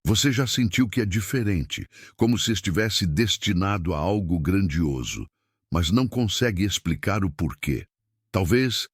Você já sentiu que é diferente, como se estivesse destinado a algo grandioso, mas não consegue explicar o porquê. Talvez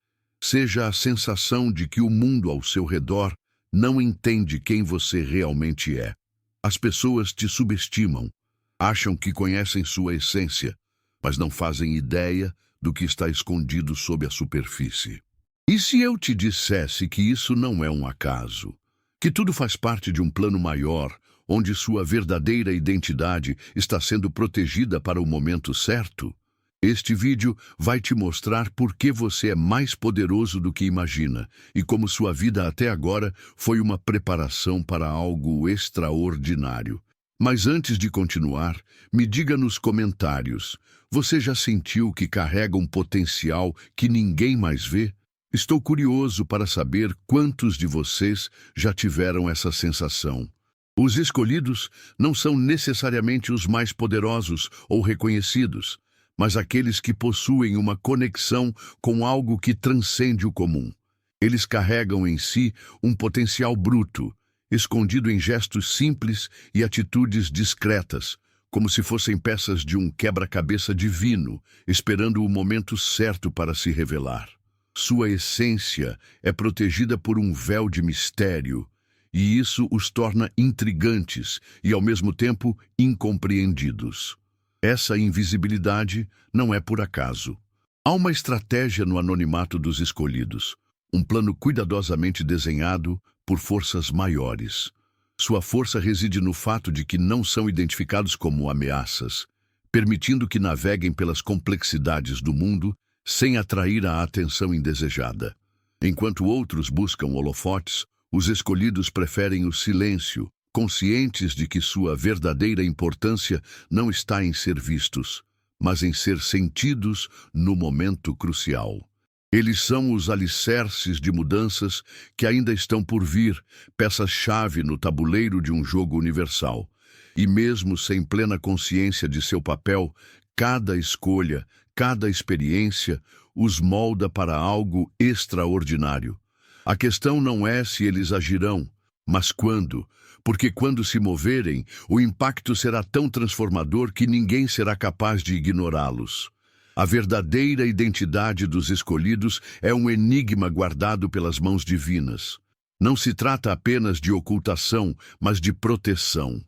seja a sensação de que o mundo ao seu redor não entende quem você realmente é. As pessoas te subestimam, acham que conhecem sua essência, mas não fazem ideia do que está escondido sob a superfície. E se eu te dissesse que isso não é um acaso? Que tudo faz parte de um plano maior, onde sua verdadeira identidade está sendo protegida para o momento certo? Este vídeo vai te mostrar por que você é mais poderoso do que imagina e como sua vida até agora foi uma preparação para algo extraordinário. Mas antes de continuar, me diga nos comentários, você já sentiu que carrega um potencial que ninguém mais vê? Estou curioso para saber quantos de vocês já tiveram essa sensação. Os escolhidos não são necessariamente os mais poderosos ou reconhecidos, mas aqueles que possuem uma conexão com algo que transcende o comum. Eles carregam em si um potencial bruto, escondido em gestos simples e atitudes discretas, como se fossem peças de um quebra-cabeça divino, esperando o momento certo para se revelar. Sua essência é protegida por um véu de mistério, e isso os torna intrigantes e, ao mesmo tempo, incompreendidos. Essa invisibilidade não é por acaso. Há uma estratégia no anonimato dos escolhidos, um plano cuidadosamente desenhado por forças maiores. Sua força reside no fato de que não são identificados como ameaças, permitindo que naveguem pelas complexidades do mundo sem atrair a atenção indesejada. Enquanto outros buscam holofotes, os escolhidos preferem o silêncio, conscientes de que sua verdadeira importância não está em ser vistos, mas em ser sentidos no momento crucial. Eles são os alicerces de mudanças que ainda estão por vir, peças-chave no tabuleiro de um jogo universal. E mesmo sem plena consciência de seu papel, cada escolha, cada experiência os molda para algo extraordinário. A questão não é se eles agirão, mas quando, porque quando se moverem, o impacto será tão transformador que ninguém será capaz de ignorá-los. A verdadeira identidade dos escolhidos é um enigma guardado pelas mãos divinas. Não se trata apenas de ocultação, mas de proteção.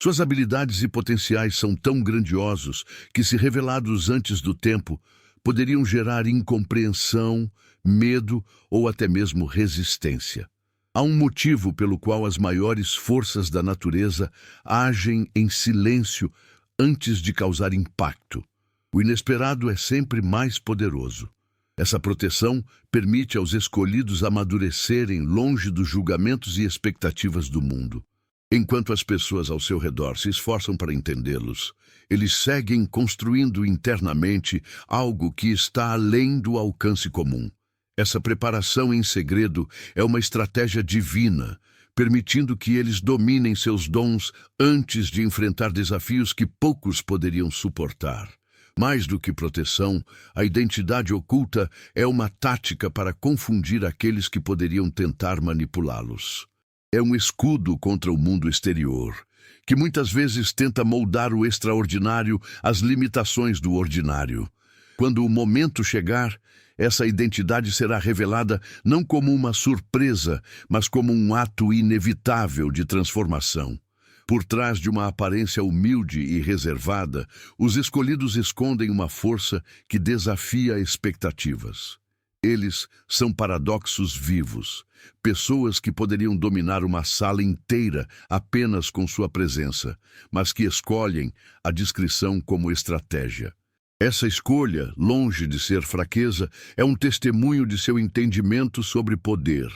Suas habilidades e potenciais são tão grandiosos que, se revelados antes do tempo, poderiam gerar incompreensão, medo ou até mesmo resistência. Há um motivo pelo qual as maiores forças da natureza agem em silêncio antes de causar impacto. O inesperado é sempre mais poderoso. Essa proteção permite aos escolhidos amadurecerem longe dos julgamentos e expectativas do mundo. Enquanto as pessoas ao seu redor se esforçam para entendê-los, eles seguem construindo internamente algo que está além do alcance comum. Essa preparação em segredo é uma estratégia divina, permitindo que eles dominem seus dons antes de enfrentar desafios que poucos poderiam suportar. Mais do que proteção, a identidade oculta é uma tática para confundir aqueles que poderiam tentar manipulá-los. É um escudo contra o mundo exterior, que muitas vezes tenta moldar o extraordinário às limitações do ordinário. Quando o momento chegar, essa identidade será revelada não como uma surpresa, mas como um ato inevitável de transformação. Por trás de uma aparência humilde e reservada, os escolhidos escondem uma força que desafia expectativas. Eles são paradoxos vivos, pessoas que poderiam dominar uma sala inteira apenas com sua presença, mas que escolhem a discrição como estratégia. Essa escolha, longe de ser fraqueza, é um testemunho de seu entendimento sobre poder.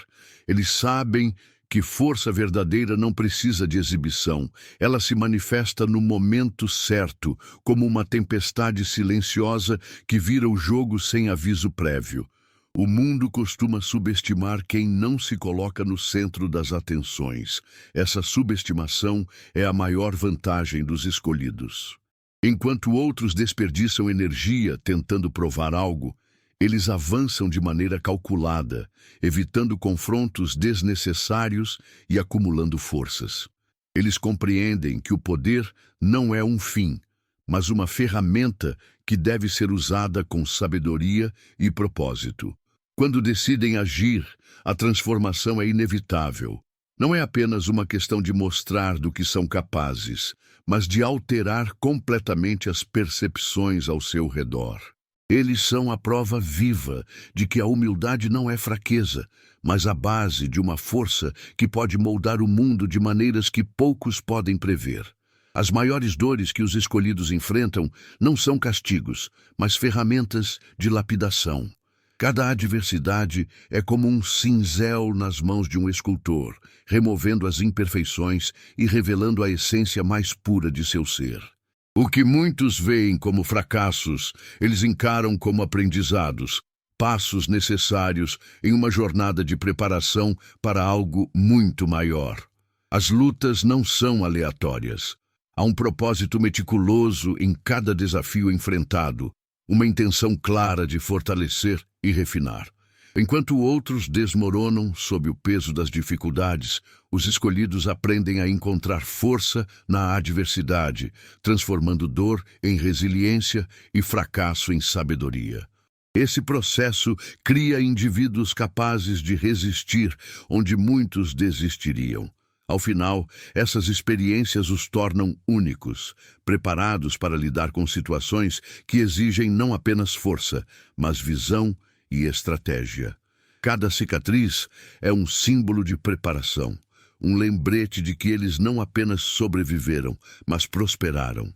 Eles sabem que força verdadeira não precisa de exibição. Ela se manifesta no momento certo, como uma tempestade silenciosa que vira o jogo sem aviso prévio. O mundo costuma subestimar quem não se coloca no centro das atenções. Essa subestimação é a maior vantagem dos escolhidos. Enquanto outros desperdiçam energia tentando provar algo, eles avançam de maneira calculada, evitando confrontos desnecessários e acumulando forças. Eles compreendem que o poder não é um fim, mas uma ferramenta que deve ser usada com sabedoria e propósito. Quando decidem agir, a transformação é inevitável. Não é apenas uma questão de mostrar do que são capazes, mas de alterar completamente as percepções ao seu redor. Eles são a prova viva de que a humildade não é fraqueza, mas a base de uma força que pode moldar o mundo de maneiras que poucos podem prever. As maiores dores que os escolhidos enfrentam não são castigos, mas ferramentas de lapidação. Cada adversidade é como um cinzel nas mãos de um escultor, removendo as imperfeições e revelando a essência mais pura de seu ser. O que muitos veem como fracassos, eles encaram como aprendizados, passos necessários em uma jornada de preparação para algo muito maior. As lutas não são aleatórias. Há um propósito meticuloso em cada desafio enfrentado, uma intenção clara de fortalecer e refinar. Enquanto outros desmoronam sob o peso das dificuldades, os escolhidos aprendem a encontrar força na adversidade, transformando dor em resiliência e fracasso em sabedoria. Esse processo cria indivíduos capazes de resistir onde muitos desistiriam. Ao final, essas experiências os tornam únicos, preparados para lidar com situações que exigem não apenas força, mas visão e estratégia. Cada cicatriz é um símbolo de preparação, um lembrete de que eles não apenas sobreviveram, mas prosperaram.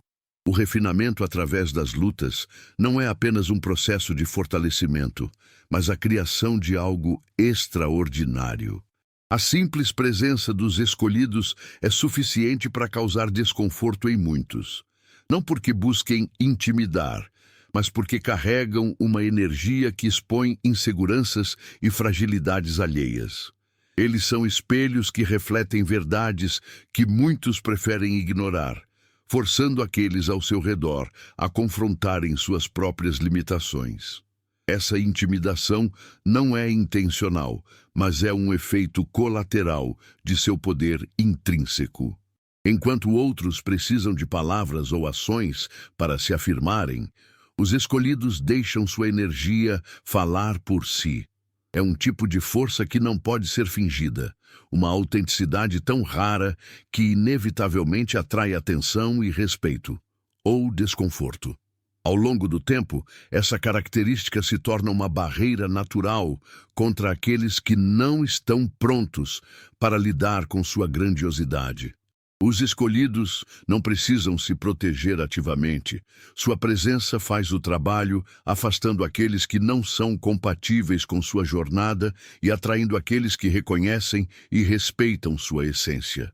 O refinamento através das lutas não é apenas um processo de fortalecimento, mas a criação de algo extraordinário. A simples presença dos escolhidos é suficiente para causar desconforto em muitos. Não porque busquem intimidar, mas porque carregam uma energia que expõe inseguranças e fragilidades alheias. Eles são espelhos que refletem verdades que muitos preferem ignorar, forçando aqueles ao seu redor a confrontarem suas próprias limitações. Essa intimidação não é intencional, mas é um efeito colateral de seu poder intrínseco. Enquanto outros precisam de palavras ou ações para se afirmarem, os escolhidos deixam sua energia falar por si. É um tipo de força que não pode ser fingida, uma autenticidade tão rara que inevitavelmente atrai atenção e respeito, ou desconforto. Ao longo do tempo, essa característica se torna uma barreira natural contra aqueles que não estão prontos para lidar com sua grandiosidade. Os escolhidos não precisam se proteger ativamente. Sua presença faz o trabalho, afastando aqueles que não são compatíveis com sua jornada e atraindo aqueles que reconhecem e respeitam sua essência.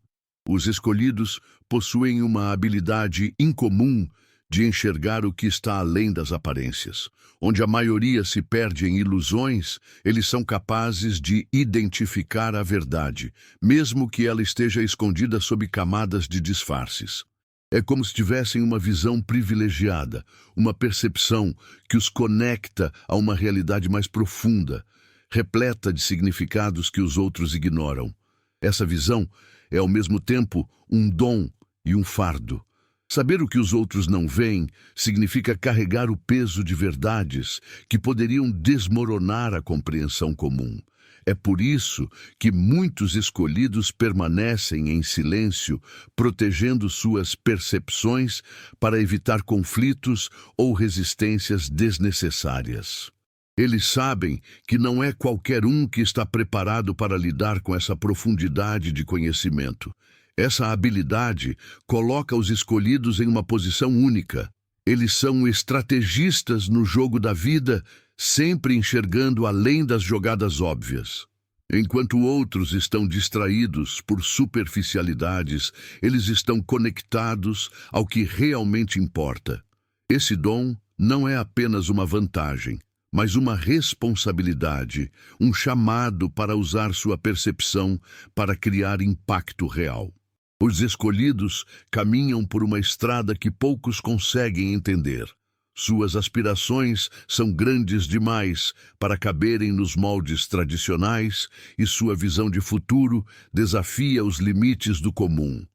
Os escolhidos possuem uma habilidade incomum de enxergar o que está além das aparências. Onde a maioria se perde em ilusões, eles são capazes de identificar a verdade, mesmo que ela esteja escondida sob camadas de disfarces. É como se tivessem uma visão privilegiada, uma percepção que os conecta a uma realidade mais profunda, repleta de significados que os outros ignoram. Essa visão é ao mesmo tempo um dom e um fardo. Saber o que os outros não veem significa carregar o peso de verdades que poderiam desmoronar a compreensão comum. É por isso que muitos escolhidos permanecem em silêncio, protegendo suas percepções para evitar conflitos ou resistências desnecessárias. Eles sabem que não é qualquer um que está preparado para lidar com essa profundidade de conhecimento. Essa habilidade coloca os escolhidos em uma posição única. Eles são estrategistas no jogo da vida, sempre enxergando além das jogadas óbvias. Enquanto outros estão distraídos por superficialidades, eles estão conectados ao que realmente importa. Esse dom não é apenas uma vantagem, mas uma responsabilidade, um chamado para usar sua percepção para criar impacto real. Os escolhidos caminham por uma estrada que poucos conseguem entender. Suas aspirações são grandes demais para caberem nos moldes tradicionais e sua visão de futuro desafia os limites do comum.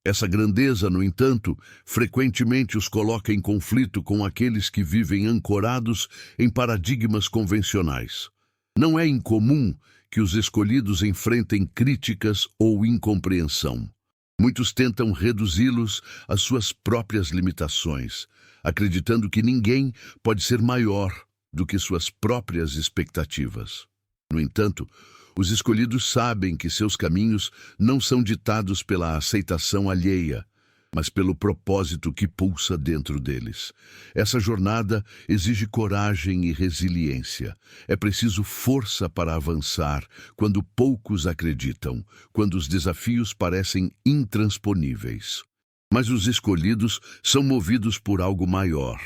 Essa grandeza, no entanto, frequentemente os coloca em conflito com aqueles que vivem ancorados em paradigmas convencionais. Não é incomum que os escolhidos enfrentem críticas ou incompreensão. Muitos tentam reduzi-los às suas próprias limitações, acreditando que ninguém pode ser maior do que suas próprias expectativas. No entanto, os escolhidos sabem que seus caminhos não são ditados pela aceitação alheia, mas pelo propósito que pulsa dentro deles. Essa jornada exige coragem e resiliência. É preciso força para avançar quando poucos acreditam, quando os desafios parecem intransponíveis. Mas os escolhidos são movidos por algo maior,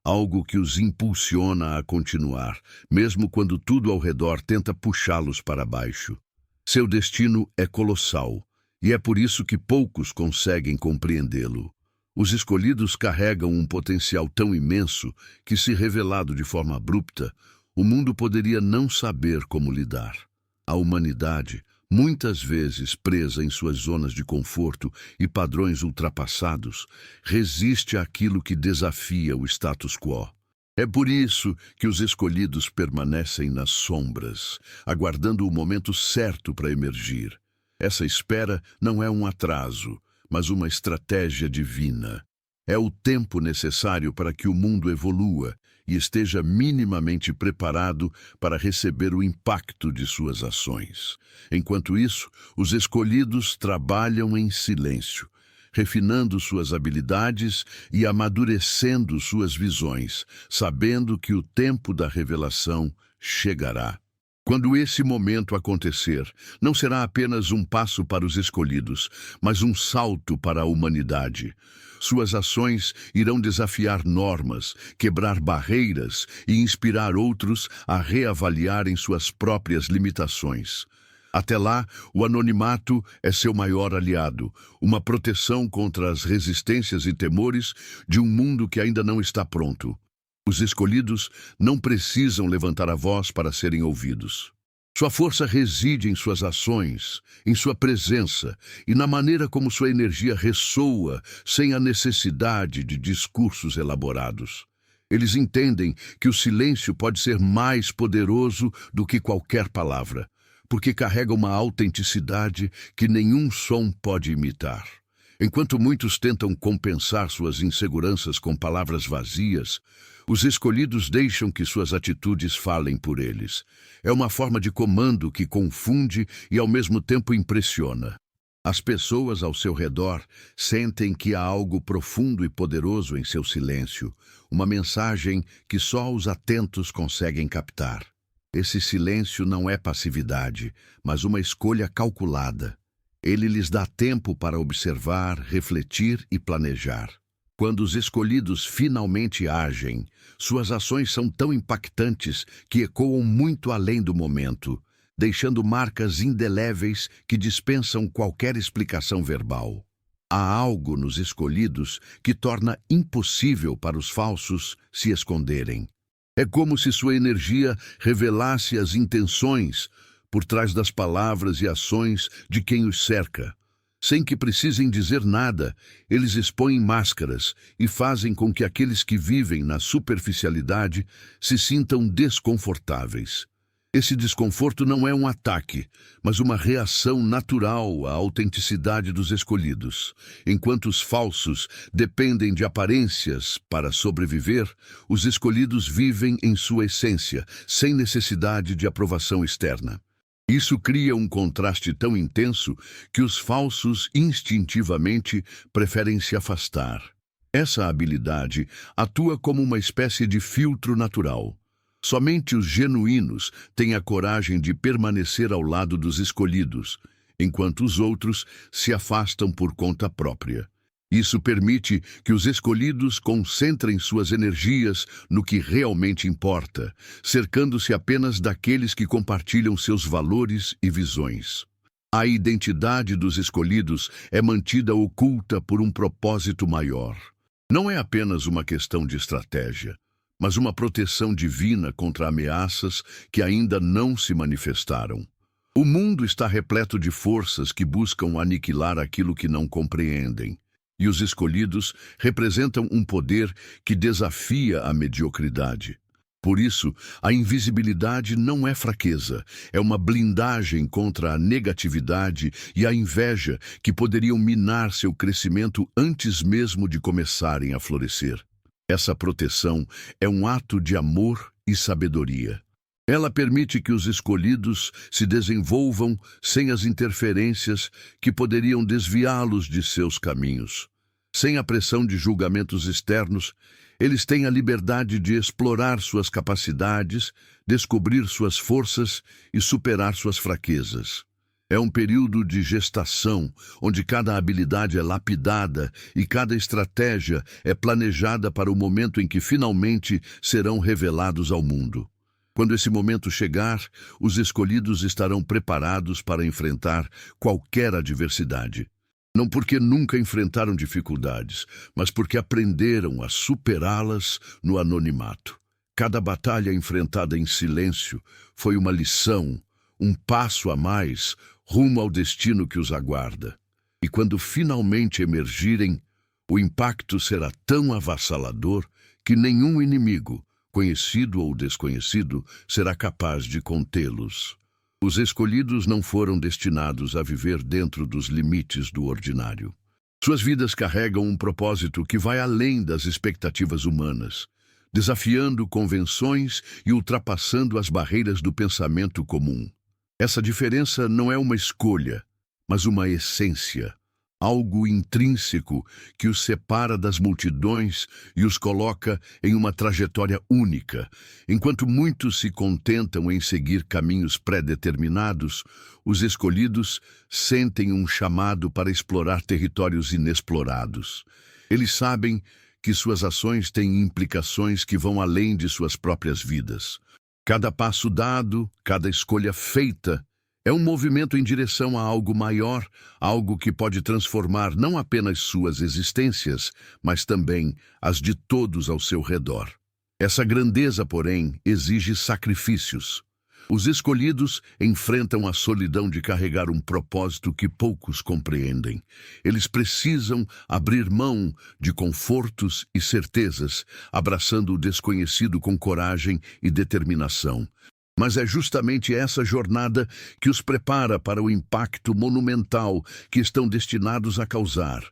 algo que os impulsiona a continuar, mesmo quando tudo ao redor tenta puxá-los para baixo. Seu destino é colossal, e é por isso que poucos conseguem compreendê-lo. Os escolhidos carregam um potencial tão imenso que, se revelado de forma abrupta, o mundo poderia não saber como lidar. A humanidade, muitas vezes presa em suas zonas de conforto e padrões ultrapassados, resiste àquilo que desafia o status quo. É por isso que os escolhidos permanecem nas sombras, aguardando o momento certo para emergir. Essa espera não é um atraso, mas uma estratégia divina. É o tempo necessário para que o mundo evolua e esteja minimamente preparado para receber o impacto de suas ações. Enquanto isso, os escolhidos trabalham em silêncio, refinando suas habilidades e amadurecendo suas visões, sabendo que o tempo da revelação chegará. Quando esse momento acontecer, não será apenas um passo para os escolhidos, mas um salto para a humanidade. Suas ações irão desafiar normas, quebrar barreiras e inspirar outros a reavaliarem suas próprias limitações. Até lá, o anonimato é seu maior aliado, uma proteção contra as resistências e temores de um mundo que ainda não está pronto. Os escolhidos não precisam levantar a voz para serem ouvidos. Sua força reside em suas ações, em sua presença e na maneira como sua energia ressoa sem a necessidade de discursos elaborados. Eles entendem que o silêncio pode ser mais poderoso do que qualquer palavra, porque carrega uma autenticidade que nenhum som pode imitar. Enquanto muitos tentam compensar suas inseguranças com palavras vazias, os escolhidos deixam que suas atitudes falem por eles. É uma forma de comando que confunde e ao mesmo tempo impressiona. As pessoas ao seu redor sentem que há algo profundo e poderoso em seu silêncio, uma mensagem que só os atentos conseguem captar. Esse silêncio não é passividade, mas uma escolha calculada. Ele lhes dá tempo para observar, refletir e planejar. Quando os escolhidos finalmente agem, suas ações são tão impactantes que ecoam muito além do momento, deixando marcas indeléveis que dispensam qualquer explicação verbal. Há algo nos escolhidos que torna impossível para os falsos se esconderem. É como se sua energia revelasse as intenções por trás das palavras e ações de quem os cerca. Sem que precisem dizer nada, eles expõem máscaras e fazem com que aqueles que vivem na superficialidade se sintam desconfortáveis. Esse desconforto não é um ataque, mas uma reação natural à autenticidade dos escolhidos. Enquanto os falsos dependem de aparências para sobreviver, os escolhidos vivem em sua essência, sem necessidade de aprovação externa. Isso cria um contraste tão intenso que os falsos instintivamente preferem se afastar. Essa habilidade atua como uma espécie de filtro natural. Somente os genuínos têm a coragem de permanecer ao lado dos escolhidos, enquanto os outros se afastam por conta própria. Isso permite que os escolhidos concentrem suas energias no que realmente importa, cercando-se apenas daqueles que compartilham seus valores e visões. A identidade dos escolhidos é mantida oculta por um propósito maior. Não é apenas uma questão de estratégia, mas uma proteção divina contra ameaças que ainda não se manifestaram. O mundo está repleto de forças que buscam aniquilar aquilo que não compreendem. E os escolhidos representam um poder que desafia a mediocridade. Por isso, a invisibilidade não é fraqueza, é uma blindagem contra a negatividade e a inveja que poderiam minar seu crescimento antes mesmo de começarem a florescer. Essa proteção é um ato de amor e sabedoria. Ela permite que os escolhidos se desenvolvam sem as interferências que poderiam desviá-los de seus caminhos. Sem a pressão de julgamentos externos, eles têm a liberdade de explorar suas capacidades, descobrir suas forças e superar suas fraquezas. É um período de gestação, onde cada habilidade é lapidada e cada estratégia é planejada para o momento em que finalmente serão revelados ao mundo. Quando esse momento chegar, os escolhidos estarão preparados para enfrentar qualquer adversidade. Não porque nunca enfrentaram dificuldades, mas porque aprenderam a superá-las no anonimato. Cada batalha enfrentada em silêncio foi uma lição, um passo a mais rumo ao destino que os aguarda. E quando finalmente emergirem, o impacto será tão avassalador que nenhum inimigo, conhecido ou desconhecido, será capaz de contê-los. Os escolhidos não foram destinados a viver dentro dos limites do ordinário. Suas vidas carregam um propósito que vai além das expectativas humanas, desafiando convenções e ultrapassando as barreiras do pensamento comum. Essa diferença não é uma escolha, mas uma essência, algo intrínseco que os separa das multidões e os coloca em uma trajetória única. Enquanto muitos se contentam em seguir caminhos pré-determinados, os escolhidos sentem um chamado para explorar territórios inexplorados. Eles sabem que suas ações têm implicações que vão além de suas próprias vidas. Cada passo dado, cada escolha feita, é um movimento em direção a algo maior, algo que pode transformar não apenas suas existências, mas também as de todos ao seu redor. Essa grandeza, porém, exige sacrifícios. Os escolhidos enfrentam a solidão de carregar um propósito que poucos compreendem. Eles precisam abrir mão de confortos e certezas, abraçando o desconhecido com coragem e determinação. Mas é justamente essa jornada que os prepara para o impacto monumental que estão destinados a causar.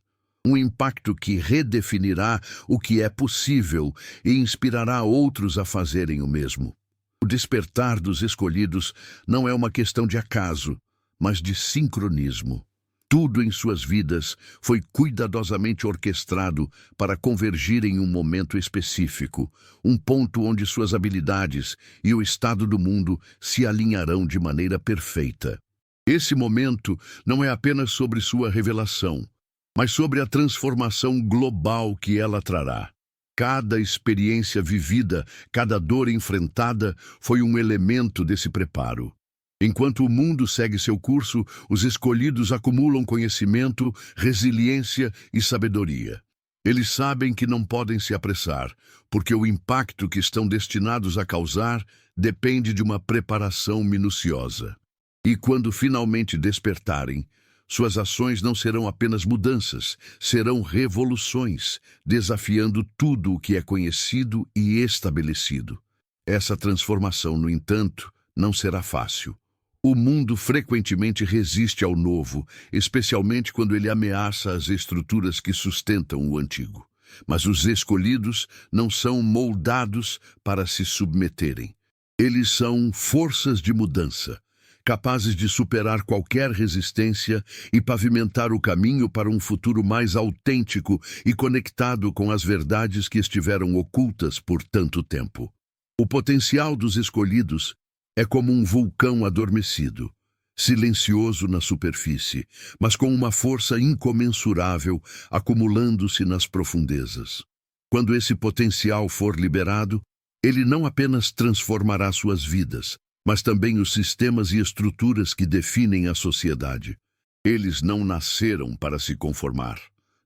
Um impacto que redefinirá o que é possível e inspirará outros a fazerem o mesmo. O despertar dos escolhidos não é uma questão de acaso, mas de sincronismo. Tudo em suas vidas foi cuidadosamente orquestrado para convergir em um momento específico, um ponto onde suas habilidades e o estado do mundo se alinharão de maneira perfeita. Esse momento não é apenas sobre sua revelação, mas sobre a transformação global que ela trará. Cada experiência vivida, cada dor enfrentada foi um elemento desse preparo. Enquanto o mundo segue seu curso, os escolhidos acumulam conhecimento, resiliência e sabedoria. Eles sabem que não podem se apressar, porque o impacto que estão destinados a causar depende de uma preparação minuciosa. E quando finalmente despertarem, suas ações não serão apenas mudanças, serão revoluções, desafiando tudo o que é conhecido e estabelecido. Essa transformação, no entanto, não será fácil. O mundo frequentemente resiste ao novo, especialmente quando ele ameaça as estruturas que sustentam o antigo. Mas os escolhidos não são moldados para se submeterem. Eles são forças de mudança, capazes de superar qualquer resistência e pavimentar o caminho para um futuro mais autêntico e conectado com as verdades que estiveram ocultas por tanto tempo. O potencial dos escolhidos é como um vulcão adormecido, silencioso na superfície, mas com uma força incomensurável acumulando-se nas profundezas. Quando esse potencial for liberado, ele não apenas transformará suas vidas, mas também os sistemas e estruturas que definem a sociedade. Eles não nasceram para se conformar,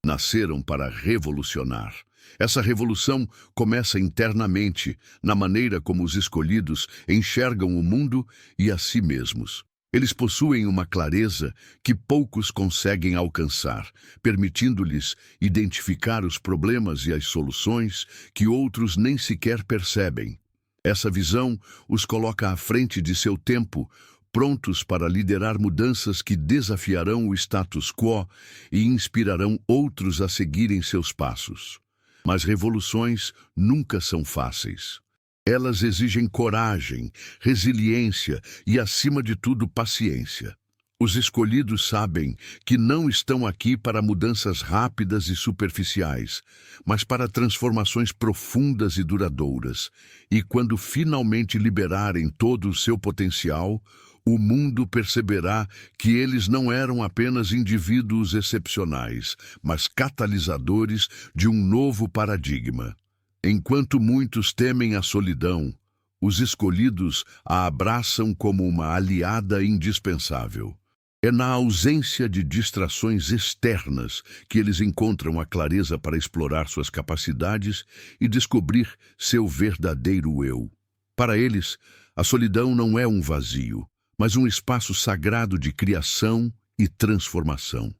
nasceram para revolucionar. Essa revolução começa internamente, na maneira como os escolhidos enxergam o mundo e a si mesmos. Eles possuem uma clareza que poucos conseguem alcançar, permitindo-lhes identificar os problemas e as soluções que outros nem sequer percebem. Essa visão os coloca à frente de seu tempo, prontos para liderar mudanças que desafiarão o status quo e inspirarão outros a seguirem seus passos. Mas revoluções nunca são fáceis. Elas exigem coragem, resiliência e, acima de tudo, paciência. Os escolhidos sabem que não estão aqui para mudanças rápidas e superficiais, mas para transformações profundas e duradouras. E quando finalmente liberarem todo o seu potencial, o mundo perceberá que eles não eram apenas indivíduos excepcionais, mas catalisadores de um novo paradigma. Enquanto muitos temem a solidão, os escolhidos a abraçam como uma aliada indispensável. É na ausência de distrações externas que eles encontram a clareza para explorar suas capacidades e descobrir seu verdadeiro eu. Para eles, a solidão não é um vazio, mas um espaço sagrado de criação e transformação.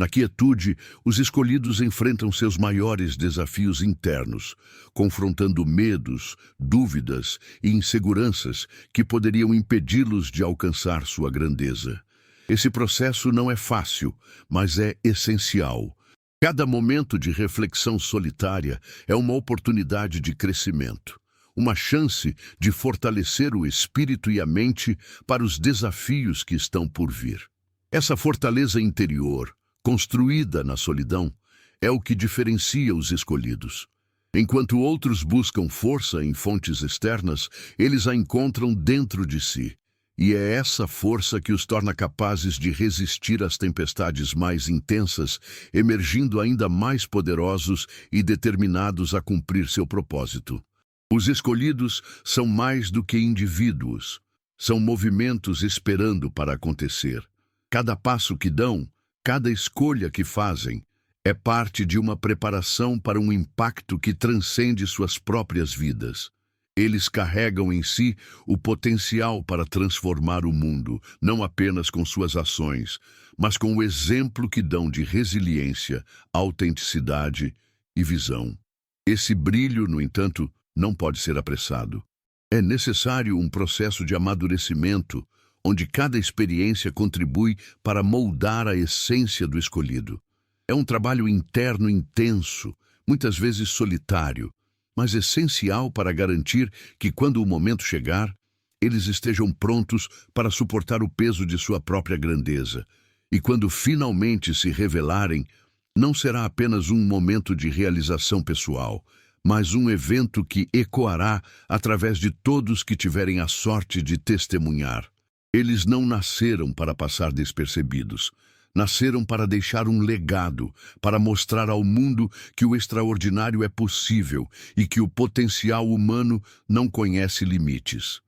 Na quietude, os escolhidos enfrentam seus maiores desafios internos, confrontando medos, dúvidas e inseguranças que poderiam impedi-los de alcançar sua grandeza. Esse processo não é fácil, mas é essencial. Cada momento de reflexão solitária é uma oportunidade de crescimento, uma chance de fortalecer o espírito e a mente para os desafios que estão por vir. Essa fortaleza interior, construída na solidão, é o que diferencia os escolhidos. Enquanto outros buscam força em fontes externas, eles a encontram dentro de si. E é essa força que os torna capazes de resistir às tempestades mais intensas, emergindo ainda mais poderosos e determinados a cumprir seu propósito. Os escolhidos são mais do que indivíduos. São movimentos esperando para acontecer. Cada passo que dão, cada escolha que fazem, é parte de uma preparação para um impacto que transcende suas próprias vidas. Eles carregam em si o potencial para transformar o mundo, não apenas com suas ações, mas com o exemplo que dão de resiliência, autenticidade e visão. Esse brilho, no entanto, não pode ser apressado. É necessário um processo de amadurecimento, onde cada experiência contribui para moldar a essência do escolhido. É um trabalho interno intenso, muitas vezes solitário, mas essencial para garantir que, quando o momento chegar, eles estejam prontos para suportar o peso de sua própria grandeza. E quando finalmente se revelarem, não será apenas um momento de realização pessoal, mas um evento que ecoará através de todos que tiverem a sorte de testemunhar. Eles não nasceram para passar despercebidos. Nasceram para deixar um legado, para mostrar ao mundo que o extraordinário é possível e que o potencial humano não conhece limites.